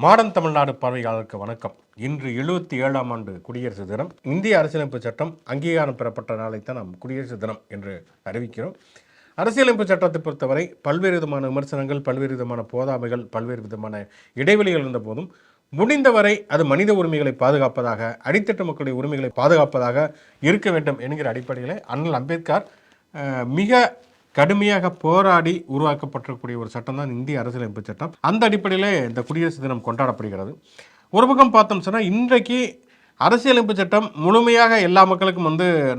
Modern Tamil Nadu பார்வையாளருக்கு வணக்கம். இன்று 77ஆம் ஆண்டு குடியரசு தினம். இந்திய அரசியலமைப்பு சட்டம் அங்கீகாரம் பெறப்பட்ட நாளைத்தான் நாம் குடியரசு தினம் என்று அறிவிக்கிறோம். அரசியலமைப்பு சட்டத்தை பொறுத்தவரை பல்வேறு விதமான விமர்சனங்கள், பல்வேறு விதமான போதாமைகள், பல்வேறு விதமான இடைவெளிகள் இருந்த போதும் முடிந்தவரை அது மனித உரிமைகளை பாதுகாப்பதாக, அடித்தட்டு மக்களுடைய உரிமைகளை பாதுகாப்பதாக இருக்க வேண்டும் என்கிற அடிப்படையில் அண்ணல் அம்பேத்கர் மிக கடுமையாக போராடி உருவாக்கப்பட்டிருக்கக்கூடிய ஒரு சட்டம் தான் இந்திய அரசியலமைப்பு சட்டம். அந்த அடிப்படையில் இந்த குடியரசு தினம் கொண்டாடப்படுகிறது. ஒரு பக்கம் பார்த்தோம் சொன்னால், இன்றைக்கு அரசியலமைப்பு சட்டம் முழுமையாக எல்லா மக்களுக்கும்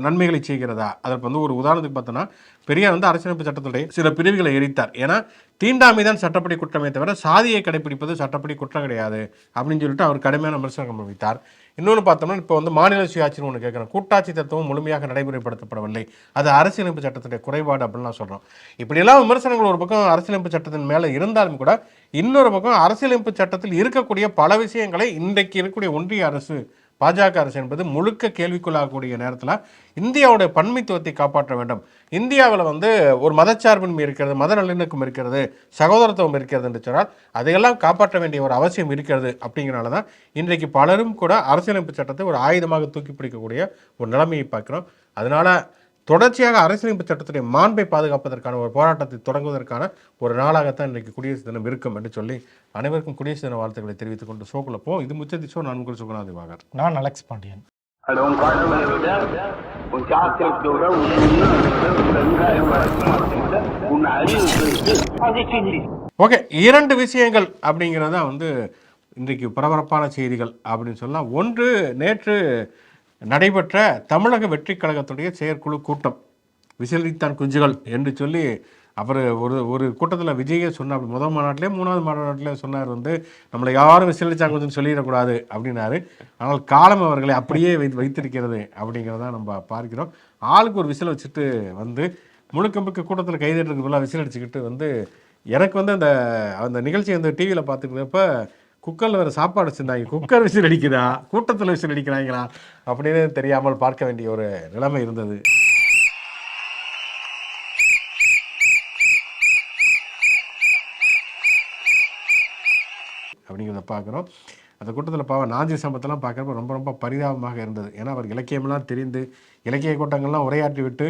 நன்மைகளை செய்கிறதா? அதற்கு ஒரு உதாரணத்துக்கு பார்த்தோன்னா, பெரியார் அரசியலமைப்பு சட்டத்துடைய சில பிரிவுகளை எரித்தார். ஏன்னா தீண்டாமை தான் சட்டப்படி குற்றமே தவிர சாதியை கடைபிடிப்பது சட்டப்படி குற்றம் கிடையாது அப்படின்னு சொல்லிட்டு அவர் கடுமையான விமர்சனம் வைத்தார். இன்னொன்று பார்த்தோம்னா, இப்போ மாநில சுயாட்சின்னு ஒன்று கேட்குறோம். கூட்டாட்சி தத்துவம் முழுமையாக நடைமுறைப்படுத்தப்படவில்லை, அது அரசியலமைப்பு சட்டத்துடைய குறைபாடு அப்படின்லாம் சொல்கிறோம். இப்படியெல்லாம் விமர்சனங்கள் ஒரு பக்கம் அரசியலமைப்பு சட்டத்தின் மேலே இருந்தாலும் கூட, இன்னொரு பக்கம் அரசியலமைப்பு சட்டத்தில் இருக்கக்கூடிய பல விஷயங்களை இன்றைக்கு இருக்கக்கூடிய ஒன்றிய அரசு, பாஜக அரசு என்பது முழுக்க கேள்விக்குள்ளாகக்கூடிய நேரத்தில் இந்தியாவுடைய பன்மைத்துவத்தை காப்பாற்ற வேண்டும். இந்தியாவில் ஒரு மதச்சார்பின்மை இருக்கிறது, மத நல்லிணக்கம் இருக்கிறது, சகோதரத்துவம் இருக்கிறது என்று சொன்னால் அதையெல்லாம் காப்பாற்ற வேண்டிய ஒரு அவசியம் இருக்கிறது. அப்படிங்கிறனால தான் இன்றைக்கு பலரும் கூட அரசியலமைப்பு சட்டத்தை ஒரு ஆயுதமாக தூக்கி பிடிக்கக்கூடிய ஒரு நிலைமையை பார்க்கிறோம். அதனால தொடர்ச்சியாக அரசியலமைப்பு சட்டத்துடைய மாண்பை பாதுகாப்பதற்கான ஒரு போராட்டத்தை தொடங்குவதற்கான ஒரு நாளாகத்தான் இன்றைக்கு குடியரசு தினம் இருக்கும் என்று சொல்லி அனைவருக்கும் குடியரசு தின வாழ்த்துக்களை தெரிவித்துக் கொண்டு ஷோக்குள்ள போவோம். இது முச்சதி ஷோ. நான் உங்கள் சுகுணாதிவாகர். நான் அலெக்ஸ் பாண்டியன். ஓகே, இரண்டு விஷயங்கள் அப்படிங்கிறத இன்றைக்கு பரபரப்பான செய்திகள் அப்படின்னு சொல்லலாம். ஒன்று, நேற்று நடைபெற்ற தமிழக வெற்றி கழகத்துடைய செயற்குழு கூட்டம். விசிலடித்தான் குஞ்சுகள் என்று சொல்லி அவர் ஒரு கூட்டத்தில் விஜயே சொன்னார். முதல் மாநாட்டிலே, மூணாவது மாநாட்டிலே சொன்னார், நம்மளை யாரும் விசிலடிச்சாங்க கொஞ்சம் சொல்லிடக்கூடாது அப்படின்னாரு. ஆனால் காலம் அவர்களை அப்படியே வைத்திருக்கிறது அப்படிங்கிறத நம்ம பார்க்கிறோம். ஆளுக்கு ஒரு விசில் வச்சுட்டு முழுக்க முழுக்க கூட்டத்தில் கைதட்டுறதுக்குள்ள விசில் அடிச்சுக்கிட்டு எனக்கு அந்த அந்த நிகழ்ச்சி டிவியில் பார்த்துக்கிறப்ப குக்கரில் வேறு சாப்பாடு வச்சுருந்தாங்க. குக்கர் விசில் அடிக்குதா, கூட்டத்தில் விசில் அடிக்கிறாங்களா அப்படின்னு தெரியாமல் பார்க்க வேண்டிய ஒரு நிலைமை இருந்தது. அப்படிங்கிறத பார்க்குறோம். அந்த கூட்டத்தில் நாஞ்சி சம்பத்தெல்லாம் பார்க்குறப்ப ரொம்ப ரொம்ப பரிதாபமாக இருந்தது. ஏன்னா அவர் இலக்கியமெல்லாம் தெரிந்து இலக்கிய கூட்டங்கள்லாம் உரையாற்றி விட்டு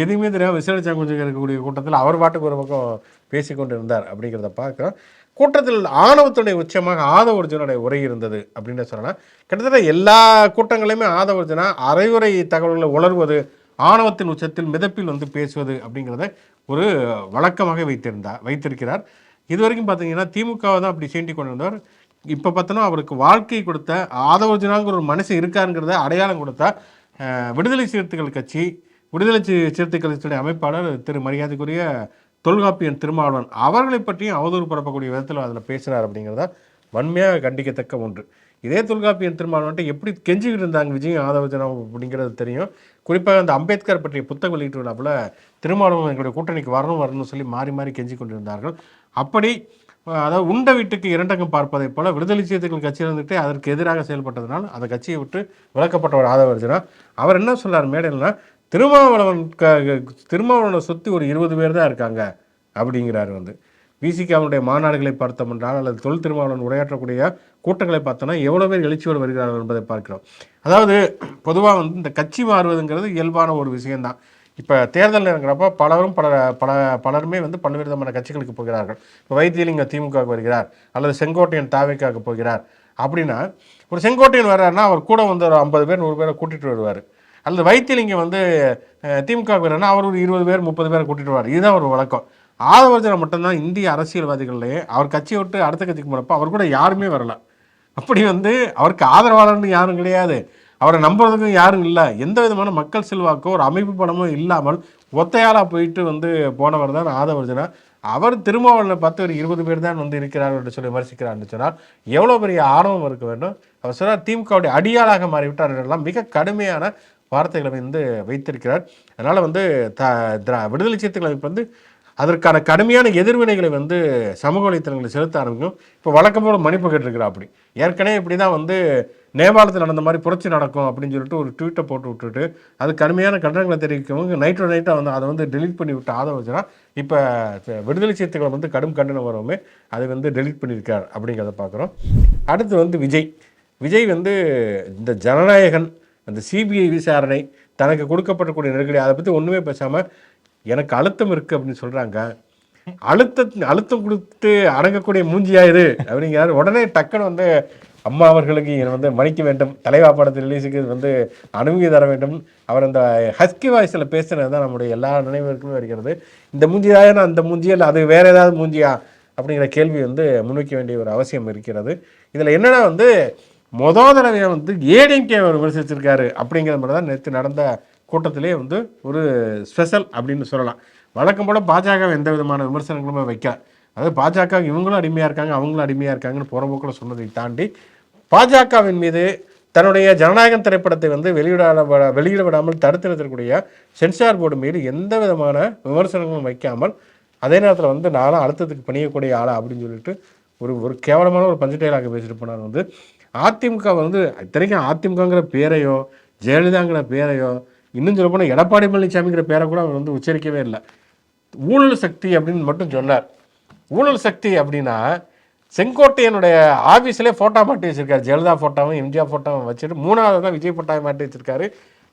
எதுவுமே தெரியாமல் விசாரிச்சா கொஞ்சம் இருக்கக்கூடிய கூட்டத்தில் அவர் பாட்டுக்கு ஒரு பக்கம் பேசிக்கொண்டு இருந்தார் அப்படிங்கிறத பார்க்குறோம். கூட்டத்தில் ஆணவத்துடைய உச்சமாக ஆதவர்ஜனுடைய உரை இருந்தது அப்படின்னு சொல்லலாம். கிட்டத்தட்ட எல்லா கூட்டங்களையுமே ஆதவர்ஜனா அரையுறை தகவல்களை உணர்வது, ஆணவத்தின் உச்சத்தில் மிதப்பில் பேசுவது அப்படிங்கிறத ஒரு வழக்கமாக வைத்திருக்கிறார். இது வரைக்கும் பார்த்தீங்கன்னா திமுகவை தான் அப்படி சீண்டி கொண்டு வந்தவர். இப்போ பார்த்தோன்னா அவருக்கு வாழ்க்கை கொடுத்த ஆதவர்ஜனாங்கிற ஒரு மனுஷன் இருக்காருங்கிறத அடையாளம் கொடுத்தா விடுதலை சிறுத்தைகள் கட்சி, விடுதலை சிறுத்தைகள் கட்சியுடைய அமைப்பாளர் திரு மரியாதைக்குரிய தொல்காப்பியன் திருமாவளவன் அவர்களை பற்றியும் அவதூறு பரப்பக்கூடிய விதத்தில் அதில் பேசுகிறார் அப்படிங்கிறதா வன்மையாக கண்டிக்கத்தக்க ஒன்று. இதே தொல்காப்பியன் திருமாவளவன்ட்டு எப்படி கெஞ்சிக்கிட்டு இருந்தாங்க விஜயும் ஆதவர்ஜனா அப்படிங்கிறது தெரியும். குறிப்பாக அந்த அம்பேத்கர் பற்றிய புத்தகம் வெளியிட்டுள்ளாப்புல திருமாவளவன் எங்களுடைய கூட்டணிக்கு வரணும்னு சொல்லி மாறி மாறி கெஞ்சி கொண்டிருந்தார்கள். அப்படி அதாவது உண்ட வீட்டுக்கு இரண்டகம் பார்ப்பதை போல விடுதலை சிறுத்தைகள் கட்சியில் அதற்கு எதிராக செயல்பட்டதுனால் அந்த கட்சியை விட்டு விலக்கப்பட்ட ஒரு ஆதவர்ஜனா அவர் என்ன சொன்னார் மேடையில்னா, திருமாவளவனை சுற்றி ஒரு 20 பேர் தான் இருக்காங்க அப்படிங்கிறார். விசிகாவுடைய மாநாடுகளை பார்த்தோம் என்றால், அல்லது தொல் திருமாவளவன் உரையாற்றக்கூடிய கூட்டங்களை பார்த்தோன்னா எவ்வளோ பேர் எழுச்சியோடு வருகிறார்கள் என்பதை பார்க்கிறோம். அதாவது பொதுவாக இந்த கட்சி மாறுவதுங்கிறது இயல்பான ஒரு விஷயந்தான். இப்போ தேர்தல் இருக்கிறப்ப பலருமே பல்வேறு விதமான கட்சிகளுக்கு போகிறார்கள். இப்போ வைத்தியலிங்க திமுகவுக்கு வருகிறார், அல்லது செங்கோட்டையன் தாவேக்காவுக்கு போகிறார். அப்படின்னா ஒரு செங்கோட்டையன் வர்றாருன்னா அவர் கூட ஒரு 50 பேர் 100 பேரை கூட்டிகிட்டு வருவார். அல்லது வைத்தியலிங்கம் திமுக வரனா அவர் ஒரு 20 பேர் 30 பேரை கூட்டிட்டு வருவார். இதுதான் ஒரு வழக்கம். ஆதவர்ஜனா மட்டும்தான் இந்திய அரசியல்வாதிகள்லேயே அவர் கட்சியை விட்டு அடுத்த கட்சிக்கு போனப்போ அவர் கூட யாருமே வரல. அப்படி அவருக்கு ஆதரவாளர்னு யாரும் கிடையாது, அவரை நம்புறதுக்கும் யாரும் இல்லை. எந்த விதமான மக்கள் செல்வாக்கோ ஒரு அமைப்பு பணமும் இல்லாமல் ஒத்தையாளாக போயிட்டு போனவர் தான் ஆதவர்ஜனா. அவர் திருமாவளவனை பார்த்து ஒரு 20 பேர் தான் இருக்கிறார் என்று சொல்லி விமர்சிக்கிறார்னு சொன்னால் எவ்வளோ பெரிய ஆணவம் இருக்க வேண்டும். அவர் சொன்னார் திமுகவுடைய அடியாளாக மாறிவிட்டார் என்றெல்லாம் மிக கடுமையான வார்த்தைகளை வைத்திருக்கிறார். அதனால் விடுதலை சிறுத்தைகள் அமைப்பு அதற்கான கடுமையான எதிர்வினைகளை வந்து சமூக வலைத்தளங்களில் செலுத்த ஆரம்பிக்கும். இப்போ வழக்கம் போல் மன்னிப்பு கேட்டிருக்கிறா. அப்படி ஏற்கனவே இப்படி தான் வந்து நேபாளத்தில் நடந்த மாதிரி புரட்சி நடக்கும் அப்படின்னு சொல்லிட்டு ஒரு ட்வீட்டை போட்டு விட்டுட்டு அது கடுமையான கண்டனங்களை தெரிவிக்கவும் நைட்டாக வந்து அதை வந்து டெலீட் பண்ணி விட்டு ஆதரவுச்சுன்னா இப்போ விடுதலை சிறுத்தைகளை வந்து கடும் கண்டனம் வரவுமே அதை வந்து டெலீட் பண்ணியிருக்கார் அப்படிங்கிறத பார்க்குறோம். அடுத்து வந்து விஜய் வந்து இந்த ஜனநாயகன் அந்த சிபிஐ விசாரணை தனக்கு கொடுக்கப்படக்கூடிய நெருக்கடி அதை பற்றி ஒன்றுமே பேசாமல் எனக்கு அழுத்தம் இருக்குது அப்படின்னு சொல்கிறாங்க. அழுத்தம் கொடுத்து அடங்கக்கூடிய மூஞ்சியாயிரு அப்படிங்கிறாரு. உடனே டக்குன்னு வந்து அம்மா அவர்களுக்கு வந்து மன்னிக்க வேண்டும், தலைவா படத்து ரிலீஸுக்கு வந்து அனுமதி தர வேண்டும். அவர் அந்த ஹஸ்கி வாய்ஸில் பேசுனது தான் நம்முடைய எல்லா நினைவுகளுக்குமே வருகிறது. இந்த மூஞ்சியாயா அந்த மூஞ்சியில் அது வேறு ஏதாவது மூஞ்சியா அப்படிங்கிற கேள்வி வந்து முன்வைக்க வேண்டிய ஒரு அவசியம் இருக்கிறது. இதில் என்னென்னா வந்து தடவையை வந்து ஏடிஎம்கே அவர் விமர்சிச்சிருக்காரு அப்படிங்கிற மாதிரி தான் நேற்று நடந்த கூட்டத்திலே வந்து ஒரு ஸ்பெஷல் அப்படின்னு சொல்லலாம். வழக்கம் போல் பாஜக எந்த விதமான விமர்சனங்களுமே வைக்கல. அதாவது பாஜக இவங்களும் அடிமையாக இருக்காங்க அவங்களும் அடிமையாக இருக்காங்கன்னு புறம்போக்கில் சொன்னதை தாண்டி பாஜகவின் மீது தன்னுடைய ஜனநாயகம் திரைப்படத்தை வந்து வெளியிட விடாமல் தடுத்து நிறுத்தக்கூடிய சென்சார் போர்டு மீது எந்த விதமான விமர்சனங்களும் வைக்காமல் அதே நேரத்தில் வந்து நானும் அழுத்தத்துக்கு பணியக்கூடிய ஆளா அப்படின்னு சொல்லிட்டு ஒரு கேவலமான ஒரு பஞ்சடைலாக பேசிட்டு போனார். வந்து அதிமுக வந்து இத்தனைக்கும் அதிமுகங்கிற பேரையோ ஜெயலலிதாங்கிற பேரையோ இன்னும் சொல்ல போனால் எடப்பாடி பழனிசாமிங்கிற பேரை கூட அவர் வந்து உச்சரிக்கவே இல்லை. ஊழல் சக்தி அப்படின்னு மட்டும் சொன்னார். ஊழல் சக்தி அப்படின்னா செங்கோட்டையனுடைய ஆஃபீஸ்லேயே ஃபோட்டோ மாட்டி வச்சிருக்காரு. ஜெயலலிதா ஃபோட்டோவும் எம்ஜிஆர் ஃபோட்டோவும் வச்சுட்டு 3வது தான் விஜய் ஃபோட்டோவை மாட்டி வச்சிருக்காரு.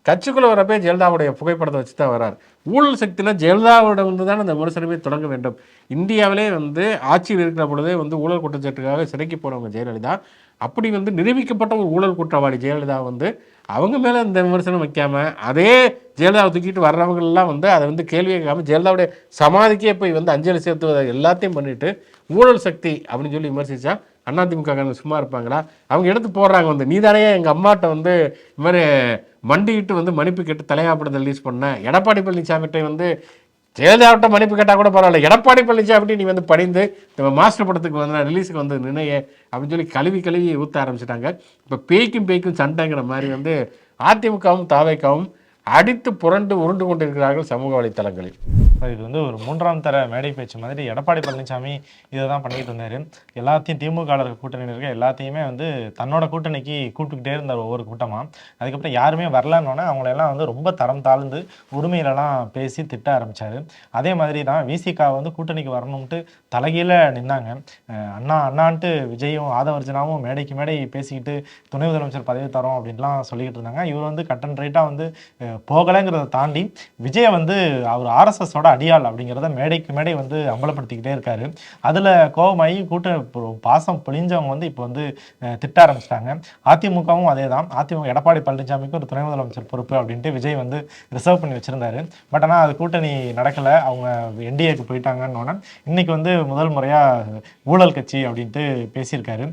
கட்சிக்குள்ளே வரப்பே ஜெயலலிதாவுடைய புகைப்படத்தை வச்சு தான் வர்றார். ஊழல் சக்தினா ஜெயலலிதாவோட வந்து தான் அந்த விமர்சனமே தொடங்க வேண்டும். இந்தியாவிலே வந்து ஆட்சியில் இருக்கிற பொழுதே வந்து ஊழல் குற்றச்சாட்டுக்காக சிறைக்கு போனவங்க ஜெயலலிதா. அப்படி வந்து நிரூபிக்கப்பட்ட ஒரு ஊழல் குற்றவாளி ஜெயலலிதா வந்து அவங்க மேலே இந்த விமர்சனம் வைக்காமல் அதே ஜெயலலிதாவை தூக்கிட்டு வர்றவங்கெல்லாம் வந்து அதை வந்து கேள்வி கேட்காமல் ஜெயலலிதாவுடைய சமாதிக்கே போய் வந்து அஞ்சலி செலுத்துவதை எல்லாத்தையும் பண்ணிவிட்டு ஊழல் சக்தி அப்படின்னு சொல்லி விமர்சித்தா அதிமுக சும்மா இருப்பாங்களா? அவங்க எடுத்து போடுறாங்க வந்து நீ தானே எங்கள் அம்மாட்ட வந்து இது மாதிரி மண்டிக்கிட்டு வந்து மன்னிப்பு கேட்டு தலையாப்படத்தை ரிலீஸ் பண்ண. எடப்பாடி பழனிசாமிகிட்ட வந்து ஜெயலலிதாவிட்ட மன்னிப்பு கேட்டால் கூட பரவாயில்ல, எடப்பாடி பழனிசாமி நீ வந்து படிந்து இந்த மாஸ்டர் படத்துக்கு வந்து ரிலீஸுக்கு வந்து நினைய அப்படின்னு சொல்லி கழுவி ஊற்ற ஆரம்பிச்சிட்டாங்க. இப்போ பேய்க்கும் சண்டைங்கிற மாதிரி வந்து அதிமுகவும் தாவேக்காவும் அடித்து புரண்டு உருண்டு கொண்டிருக்கிறார்கள் சமூக வலைத்தளங்களில். இது வந்து ஒரு 3ஆம் தர மேடை பேச்சு மாதிரி எடப்பாடி பழனிசாமி இதை தான் பண்ணிக்கிட்டு இருந்தார். எல்லாத்தையும் திமுக கூட்டணியில் இருக்க எல்லாத்தையுமே வந்து தன்னோட கூட்டணிக்கு கூப்பிட்டுக்கிட்டே இருந்தார் ஒவ்வொரு கூட்டமாக. அதுக்கப்புறம் யாருமே வரலன்னொன்னே அவங்களெல்லாம் வந்து ரொம்ப தரம் தாழ்ந்து உரிமையிலலாம் பேசி திட்ட ஆரம்பித்தார். அதே மாதிரி தான் விசிகா வந்து கூட்டணிக்கு வரணும்ட்டு தலைகீழ நின்னாங்க. அண்ணான்ட்டு விஜயும் ஆதவர்ஜனாவும் மேடைக்கு மேடை பேசிக்கிட்டு துணை முதலமைச்சர் பதவி தரோம் அப்படின்லாம் சொல்லிக்கிட்டு இருந்தாங்க. இவர் வந்து கட் அண்ட் ரைட்டாக வந்து போகலைங்கிறத தாண்டி விஜய வந்து அவர் ஆர்எஸ்எஸோட அடியாள் அப்படிங்கிறத மேடைக்கு மேடை வந்து அம்பலப்படுத்திக்கிட்டே இருக்காரு. அதில் கோபமாகி பாசம் பொழிஞ்சவங்க வந்து இப்போ வந்து திட்ட ஆரம்பிச்சிட்டாங்க. அதிமுகவும் அதே தான். அதிமுக எடப்பாடி பழனிசாமிக்கு ஒரு துணை முதலமைச்சர் பொறுப்பு அப்படின்ட்டு விஜய் வந்து ரிசர்வ் பண்ணி வச்சிருந்தாரு. பட் ஆனால் அது கூட்டணி நடக்கலை, அவங்க என்டிஏக்கு போயிட்டாங்கன்னு இன்னைக்கு வந்து முதல் முறையாக ஊழல் கட்சி அப்படின்ட்டு பேசியிருக்காரு.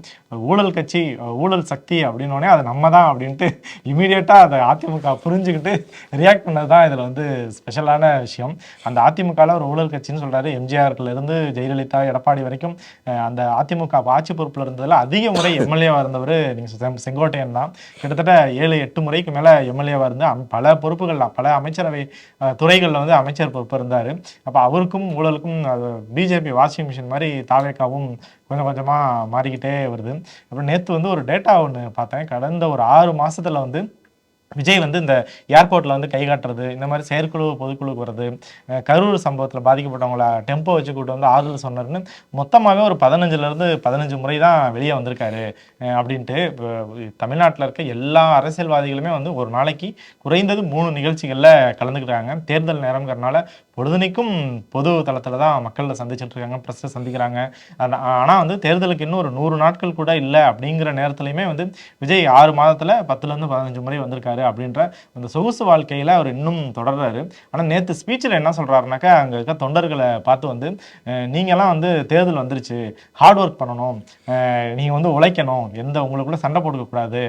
ஊழல் கட்சி ஊழல் சக்தி அப்படின்னோடனே அது நம்ம தான் அப்படின்ட்டு இமீடியட்டாக அதை அதிமுக புரிஞ்சுக்கிட்டு ரியாக்ட் பண்ணது தான் இதில் வந்து ஸ்பெஷலான விஷயம். அந்த அதிமுகவில் ஒரு ஊழல் கட்சின்னு சொல்கிறாரு. எம்ஜிஆர்லேருந்து ஜெயலலிதா எடப்பாடி வரைக்கும் அந்த அதிமுக ஆட்சி பொறுப்பில் இருந்ததில் அதிக முறை எம்எல்ஏவாக இருந்தவர் நீங்கள் செங்கோட்டையன் தான். கிட்டத்தட்ட 7-8 முறைக்கு மேலே எம்எல்ஏவாக இருந்து பல பொறுப்புகள்லாம் பல அமைச்சரவை துறைகளில் வந்து அமைச்சர் பொறுப்பு இருந்தார். அப்போ அவருக்கும் ஊழலுக்கும் பிஜேபி வாஷிங் மிஷின் மாதிரி தாவேக்காவும் கொஞ்சம் கொஞ்சமாக மாறிக்கிட்டே வருது. அப்புறம் நேற்று வந்து ஒரு டேட்டா ஒன்று பார்த்தேன். கடந்த ஒரு 6 மாதத்தில் வந்து விஜய் வந்து இந்த ஏர்போர்ட்டில் வந்து கை காட்டுறது, இந்த மாதிரி செயற்குழு பொதுக்குழுக்கு வர்றது, கரூர் சம்பவத்தில் பாதிக்கப்பட்டவங்கள டெம்போ வச்சு கூட்டு வந்து ஆறுதல் சொன்னார்னு மொத்தமாகவே ஒரு 15 முறை தான் வெளியே வந்திருக்காரு அப்படின்ட்டு. தமிழ்நாட்டில் இருக்க எல்லா அரசியல்வாதிகளுமே வந்து ஒரு நாளைக்கு குறைந்தது 3 நிகழ்ச்சிகளில் கலந்துக்கிட்டாங்க. தேர்தல் நேரங்கிறனால பொழுதுனைக்கும் பொது தளத்தில் தான் மக்களில் சந்திச்சுட்டு இருக்காங்க, ப்ரெஸ்ஸை சந்திக்கிறாங்க. ஆனால் வந்து தேர்தலுக்கு இன்னும் ஒரு 100 நாட்கள் கூட இல்லை அப்படிங்கிற நேரத்துலையுமே வந்து விஜய் 6 மாதத்தில் 10லேருந்து 15 முறை வந்திருக்காரு அப்படின்ற அந்த சொகுசு வாழ்க்கையில் அவர் இன்னும் தொடர்றாரு. ஆனால் நேற்று ஸ்பீச்சில் என்ன சொல்கிறாருனாக்கா, அங்கே இருக்க தொண்டர்களை பார்த்து வந்து நீங்கள்லாம் வந்து தேர்தல் வந்துருச்சு, ஹார்ட் ஒர்க் பண்ணணும், நீங்கள் வந்து உழைக்கணும், உங்களுக்குள்ள சண்டை போட்டுக்கக்கூடாது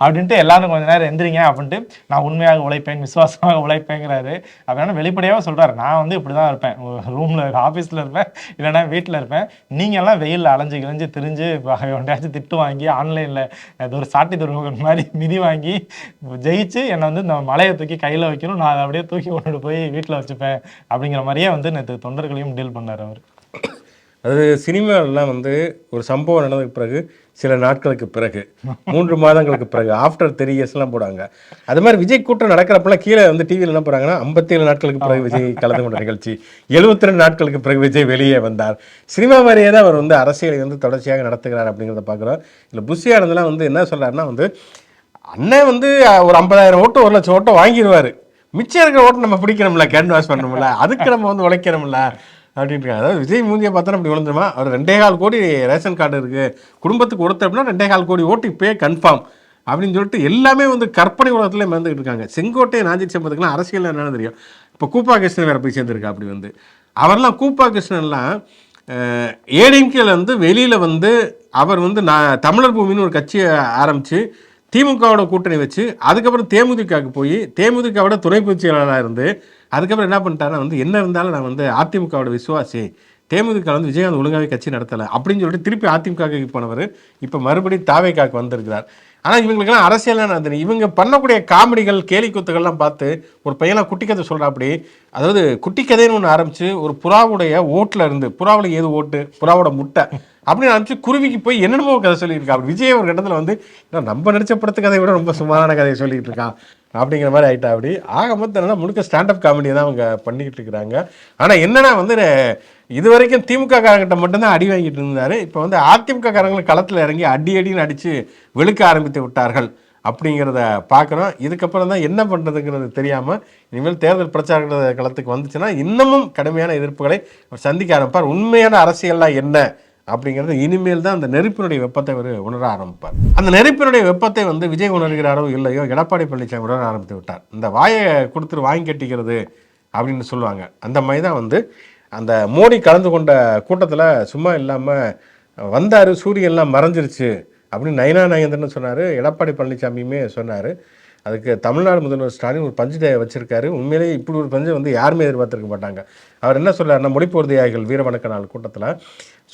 அப்படின்ட்டு எல்லாரும் கொஞ்ச நேரம் எந்திரிங்க அப்படின்ட்டு நான் உண்மையாக உழைப்பேன் விசுவாசமாக உழைப்பேங்கிறாரு. அப்படின்னா வெளிப்படையாக சொல்கிறாரு, நான் வந்து இப்படி தான் இருப்பேன், ரூமில் ஆஃபீஸில் இருப்பேன், இல்லைனா வீட்டில் இருப்பேன், நீங்கள்லாம் வெயிலில் அலைஞ்சு கிழிஞ்சு திரிஞ்சு ஒன்றையாச்சும் திட்டு வாங்கி ஆன்லைனில் ஒரு சாட்டி துருவங்கள் மாதிரி மிதி வாங்கி ஜெயிச்சு என்னை வந்து இந்த மலையை தூக்கி கையில் வைக்கணும், நான் அதை அப்படியே தூக்கி கொண்டுட்டு போய் வீட்டில் வச்சுப்பேன் அப்படிங்கிற மாதிரியே வந்து நேற்று தொண்டர்களையும் டீல் பண்ணார் அவர். அது சினிமாவெல்லாம் வந்து ஒரு சம்பவம் நடந்ததுக்கு பிறகு சில நாட்களுக்கு பிறகு 3 மாதங்களுக்கு பிறகு ஆஃப்டர் 3 இயர்ஸ்லாம் போடுவாங்க. அது மாதிரி விஜய் கூட்டம் நடக்கிறப்பெல்லாம் கீழே வந்து டிவியில் என்ன போகிறாங்கன்னா 57 நாட்களுக்கு பிறகு விஜய் கலந்து கொண்ட நிகழ்ச்சி, 72 நாட்களுக்கு பிறகு விஜய் வெளியே வந்தார். சினிமா மாதிரியே தான் அவர் வந்து அரசியலை வந்து தொடர்ச்சியாக நடத்துகிறார் அப்படிங்கிறத பார்க்குறோம். இல்லை புஷி ஆனந்தெல்லாம் வந்து என்ன சொல்கிறாருன்னா வந்து அண்ணன் வந்து ஒரு 50,000 ஓட்டு 1,00,000 ஓட்டை வாங்கிடுவார், மிச்சம் இருக்கிற ஓட்டை நம்ம பிடிக்கணும்ல, கேன்வாஸ் பண்ணணும்ல, அதுக்கு நம்ம வந்து உழைக்கணும்ல அப்படின்ட்டு. அதாவது விஜய் மூஞ்சியை பார்த்தோன்னா அப்படி விழுந்துருமா, அவர் 2.25 கோடி ரேஷன் கார்டு இருக்குது, குடும்பத்துக்கு ஒருத்தர் அப்படின்னா 2.25 கோடி ஓட்டு இப்போயே கன்ஃபார்ம் அப்படின்னு சொல்லிட்டு எல்லாமே வந்து கற்பனை உலகத்துலேயே மறந்துக்கிட்டு இருக்காங்க. செங்கோட்டை நாஜிக் சம்பத்துக்குலாம் அரசியல் என்னென்னு தெரியும். இப்போ கூப்பா கிருஷ்ணன் வேறு போய் சேர்ந்துருக்கா. அப்படி வந்து அவரெல்லாம் கூப்பா கிருஷ்ணன்லாம் ஏடிஎம்கேல வந்து வெளியில் வந்து அவர் வந்து நான் தமிழர் பூமின்னு ஒரு கட்சியை ஆரம்பித்து திமுகவோட கூட்டணி வச்சு அதுக்கப்புறம் தேமுதிகவுக்கு போய் தேமுதிகவோட துணை பொதுச் செயலாளராக இருந்து அதுக்கப்புறம் என்ன பண்ணிட்டாருன்னா வந்து என்ன இருந்தாலும் நான் வந்து அதிமுகவோட விசுவாசி, தேமுதிக வந்து விஜயகாந்த் ஒழுங்காகவே கட்சி நடத்தலை அப்படின்னு சொல்லிட்டு திருப்பி அதிமுகவுக்கு போனவர் இப்போ மறுபடியும் தாவேக்காவுக்கு வந்திருக்கிறார். ஆனால் இவங்களுக்கெல்லாம் அரசியலாம் நான் தெரியும். இவங்க பண்ணக்கூடிய காமெடிகள் கேலி கூத்துக்கள்லாம் பார்த்து ஒரு பையனாக குட்டி கதை சொல்கிறா. அப்படி அதாவது குட்டி கதைன்னு ஒன்று ஆரம்பித்து ஒரு புறாவுடைய ஓட்டில் இருந்து புறாவில் ஏது ஓட்டு புறாவோட முட்டை அப்படின்னு ஆரம்பிச்சு குருவிக்கு போய் என்னென்னமோ கதை சொல்லியிருக்கா. அப்படி விஜய் ஒரு கட்டத்தில் வந்து நம்ம நடிச்ச படத்து கதையை விட ரொம்ப சுமாரான கதையை சொல்லிட்டு இருக்கான் அப்படிங்கிற மாதிரி ஆகிட்டா. அப்படி ஆக மொத்தம் என்னன்னா முழுக்க ஸ்டாண்டப் காமெடியை தான் அவங்க பண்ணிக்கிட்டு இருக்கிறாங்க. ஆனால் என்னன்னா வந்து இது வரைக்கும் திமுக காரங்கிட்ட மட்டும்தான் அடி வாங்கிட்டு இருந்தார். இப்போ வந்து அதிமுக காரங்களும் களத்தில் இறங்கி அடின்னு அடித்து வெளுக்க ஆரம்பித்து விட்டார்கள் அப்படிங்கிறத பார்க்குறோம். இதுக்கப்புறம் தான் என்ன பண்ணுறதுங்கிறது தெரியாமல் இனிமேல் தேர்தல் பிரச்சார களத்துக்கு வந்துச்சுன்னா இன்னமும் கடுமையான எதிர்ப்புகளை சந்திக்க ஆரம்பிப்பார். உண்மையான அரசியல்லாம் என்ன அப்படிங்கிறது இனிமேல் தான் அந்த நெருப்பினுடைய வெப்பத்தை அவர் உணர ஆரம்பிப்பார். அந்த நெருப்பினுடைய வெப்பத்தை வந்து விஜய் உணர்கிறாரோ இல்லையோ எடப்பாடி பழனிசாமி உணர ஆரம்பித்து விட்டார். இந்த வாயை கொடுத்துட்டு வாங்கி கட்டிக்கிறது அப்படின்னு சொல்லுவாங்க. அந்த மாதிரி தான் வந்து அந்த மோடி கலந்து கொண்ட கூட்டத்தில் சும்மா இல்லாமல் வந்தார், சூரியன்லாம் மறைஞ்சிருச்சு அப்படின்னு நயனா நாகேந்திரன் சொன்னார். எடப்பாடி பழனிசாமியுமே சொன்னார். அதுக்கு தமிழ்நாடு முதல்வர் ஸ்டாலின் ஒரு பஞ்சு வச்சிருக்காரு. உண்மையிலேயே இப்படி ஒரு பஞ்சை வந்து யாருமே எதிர்பார்த்துருக்க மாட்டாங்க. அவர் என்ன சொல்றாருன்னா மொழிப்போர் தியாகிகள் வீரவணக்க நாள் கூட்டத்தில்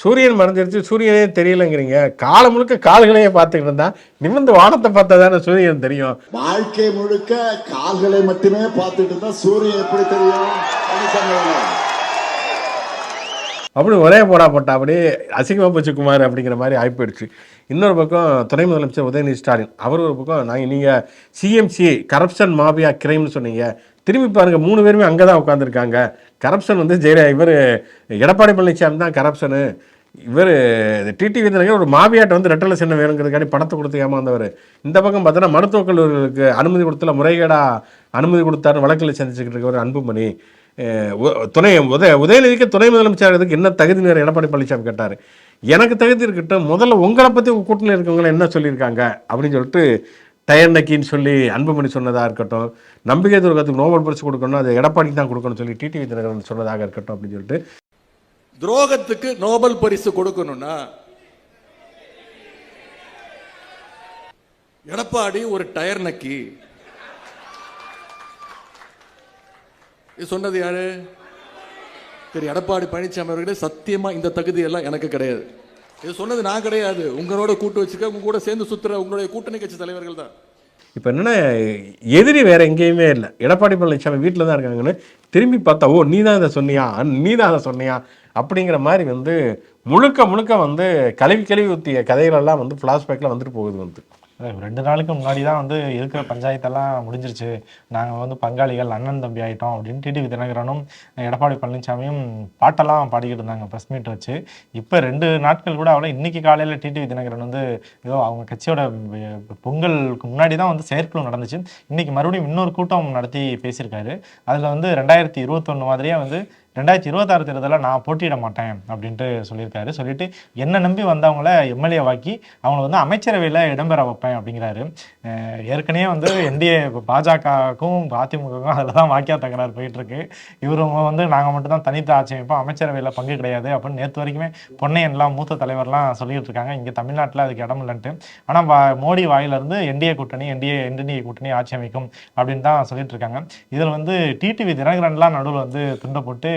சூரியன் மறைஞ்சிருச்சு, சூரியனே தெரியலைங்கிறீங்க, காலம் முழுக்க கால்களையே பார்த்துக்கிட்டு இருந்தா நிமிர்ந்து வானத்தை பார்த்தா தானே சூரியன் தெரியும். வாழ்க்கை முழுக்க கால்களை மட்டுமே பார்த்துட்டு இருந்தா சூரியன் எப்படி தெரியும் அப்படி ஒரே போட்டா அப்படியே அசிங்கமா போச்சு குமார் அப்படிங்கிற மாதிரி ஆகிப்போயிடுச்சு. இன்னொரு பக்கம் துணை முதலமைச்சர் உதயநிதி ஸ்டாலின் அவர் ஒரு பக்கம் நீங்கள் சிஎம்சி கரப்ஷன் மாபியா கிரைம்னு சொன்னீங்க, திரும்பி பாருங்க 3 பேருமே அங்கே தான் உட்காந்துருக்காங்க. கரப்ஷன் வந்து இவர் எடப்பாடி பழனிசாமி தான் கரப்ஷனு, இவர் டிடிவி தினகரன் ஒரு மாவியாட்டை வந்து ரெட்டலை சின்ன வேணுங்கிறதுக்காண்டி பணத்தை கொடுத்து ஏமாந்தவர். இந்த பக்கம் பார்த்தோன்னா மருத்துவக் கல்லூரிகளுக்கு அனுமதி கொடுத்துல முறைகேடாக அனுமதி கொடுத்தாரு வழக்கில் சந்திச்சுக்கிட்டு இருக்கவர் அன்புமணி. உதயநிதிக்கு துணை முதலமைச்சருக்கு என்ன தகுதி நேரம் எடப்பாடி பழனிசாமி கேட்டார். எனக்கு தகுதி இருக்கட்டும், முதல்ல உங்களை பற்றி உங்கள் கூட்டணியில் இருக்கவங்களை என்ன சொல்லியிருக்காங்க அப்படின்னு சொல்லிட்டு டயர் நக்கின்னு சொல்லி அன்புமணி சொன்னதாக இருக்கட்டும், நம்பிக்கை துரோகத்துக்கு நோபல் பரிசு கொடுக்கணும் அது எடப்பாடிக்கு தான் கொடுக்கணும்னு சொல்லி டிடிவி தினகரன் சொன்னதாக இருக்கட்டும் அப்படின்னு சொல்லிட்டு துரோகத்துக்கு நோபல் பரிசு கொடுக்கணும்னா எடப்பாடி ஒரு டயர் நக்கி. இது சொன்னது யாரு? திரு எடப்பாடி பழனிசாமி அவர்களே, சத்தியமா இந்த தகுதி எல்லாம் எனக்கு கிடையாது. இது சொன்னது நான் கிடையாது, உங்களோட கூட்டு வச்சுக்க உங்க கூட சேர்ந்து சுத்துற உங்களுடைய கூட்டணி கட்சி தலைவர்கள் தான். இப்போ என்னன்னா எதிரி வேற எங்கேயுமே இல்லை, எடப்பாடி பழனிசாமி வீட்டில் தான் இருக்காங்கன்னு திரும்பி பார்த்தா ஓ நீ தான் அதை சொன்னியா அப்படிங்கிற மாதிரி வந்து முழுக்க வந்து கழுவி ஊற்றிய கதைகளெல்லாம் வந்து ஃப்ளாஷ்பேக்கில் வந்துட்டு போகுது. வந்து 2 நாளுக்கு முன்னாடி தான் வந்து இருக்கிற பஞ்சாயத்தெல்லாம் முடிஞ்சிருச்சு, நாங்கள் வந்து பங்காளிகள் அண்ணன் தம்பி ஆகிட்டோம் அப்படின்னு டிடிவி தினகரனும் எடப்பாடி பழனிசாமியும் பாட்டெல்லாம் பாடிக்கிட்டு இருந்தாங்க ப்ரெஸ் மீட் வச்சு. இப்போ 2 நாட்கள் கூட அவ்வளோ. இன்னைக்கு காலையில் டிடிவி தினகரன் வந்து ஏதோ அவங்க கட்சியோட பொங்கலுக்கு முன்னாடி தான் வந்து செயற்குழு நடந்துச்சு, இன்னைக்கு மறுபடியும் இன்னொரு கூட்டம் நடத்தி பேசியிருக்காரு. அதில் வந்து 2021 மாதிரியே வந்து 2026 தேர்தலில் நான் போட்டியிட மாட்டேன் அப்படின்ட்டு சொல்லியிருக்காரு. சொல்லிட்டு என்ன நம்பி வந்தவங்கள எம்எல்ஏ வாக்கி அவங்கள வந்து அமைச்சரவையில் இடம்பெற வைப்பேன் அப்படிங்கிறாரு. ஏற்கனவே வந்து என்டிஏ பாஜகவுக்கும் அதிமுகவுக்கும் அதில் தான் வாக்கியா தகராறு போயிட்டுருக்கு. இவருங்க வந்து நாங்கள் மட்டும் தான் தனித்து ஆட்சி அமைப்போம், அமைச்சரவையில் பங்கு கிடையாது அப்படின்னு நேற்று வரைக்குமே பொன்னையன்லாம் மூத்த தலைவர்லாம் சொல்லிட்டு இருக்காங்க. இங்கே தமிழ்நாட்டில் அதுக்கு இடம் இல்லைன்ட்டு. ஆனால் மோடி வாயிலிருந்து என்டிஏ கூட்டணி ஆட்சி அமைக்கும் அப்படின்னு தான் சொல்லிட்டு இருக்காங்க. இதில் வந்து டிடிவி தினகரன்லாம் நடுவில் வந்து துண்டை போட்டு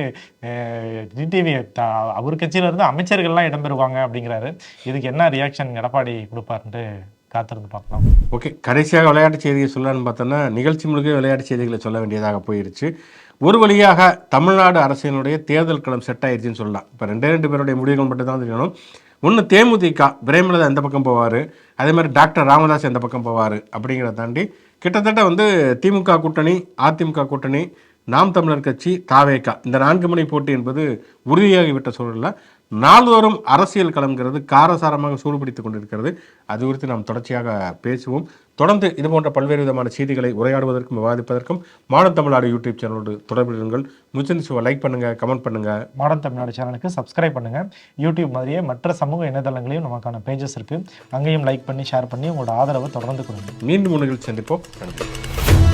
டிடிவி அவர் கட்சியில இருந்து அமைச்சர்கள்லாம் இடம்பெறுவாங்க அப்படிங்கிறாரு. இதுக்கு என்ன ரியாக்ஷன் எடப்பாடி கொடுப்பாருன்ட்டு காத்திருந்து பார்க்கலாம். ஓகே, கடைசியாக விளையாட்டு செய்தியை சொல்லலான்னு பார்த்தோன்னா நிகழ்ச்சி முழுக்க விளையாட்டு செய்திகளை சொல்ல வேண்டியதாக போயிருச்சு. ஒரு வழியாக தமிழ்நாடு அரசினுடைய தேர்தல் களம் செட் ஆயிடுச்சுன்னு சொல்லலாம். இப்போ ரெண்டு பேருடைய முடிவுகள் மட்டும் தான் தெரியணும். ஒன்று தேமுதிக பிரேமலதா எந்த பக்கம் போவார், அதே மாதிரி டாக்டர் ராமதாஸ் எந்த பக்கம் போவார் அப்படிங்கிறத தாண்டி கிட்டத்தட்ட வந்து திமுக கூட்டணி, அதிமுக கூட்டணி, நாம் தமிழர் கட்சி, தாவேகா இந்த 4 முனை போட்டி என்பது உறுதியாகிவிட்ட சூழலில் நாள்தோறும் அரசியல் களம்ங்கிறது காரசாரமாக சூடுபிடித்து கொண்டிருக்கிறது. அது குறித்து நாம் தொடர்ச்சியாக பேசுவோம். தொடர்ந்து இது போன்ற பல்வேறு விதமான செய்திகளை உரையாடுவதற்கும் விவாதிப்பதற்கும் மாடர்ன் தமிழ்நாடு யூடியூப் சேனலோடு தொடர்பிடுங்கள். முச்சந்தி ஷோவை லைக் பண்ணுங்கள், கமெண்ட் பண்ணுங்கள். மாடர்ன் தமிழ்நாடு சேனலுக்கு சப்ஸ்கிரைப் பண்ணுங்கள். யூடியூப் மாதிரியே மற்ற சமூக இணையதளங்களையும் நமக்கான பேஜஸ் இருக்குது, அங்கேயும் லைக் பண்ணி ஷேர் பண்ணி உங்களோட ஆதரவை தொடர்ந்து கொடுங்க. மீண்டும் ஒரு நிகழ்ச்சி சந்திப்போம். நன்றி.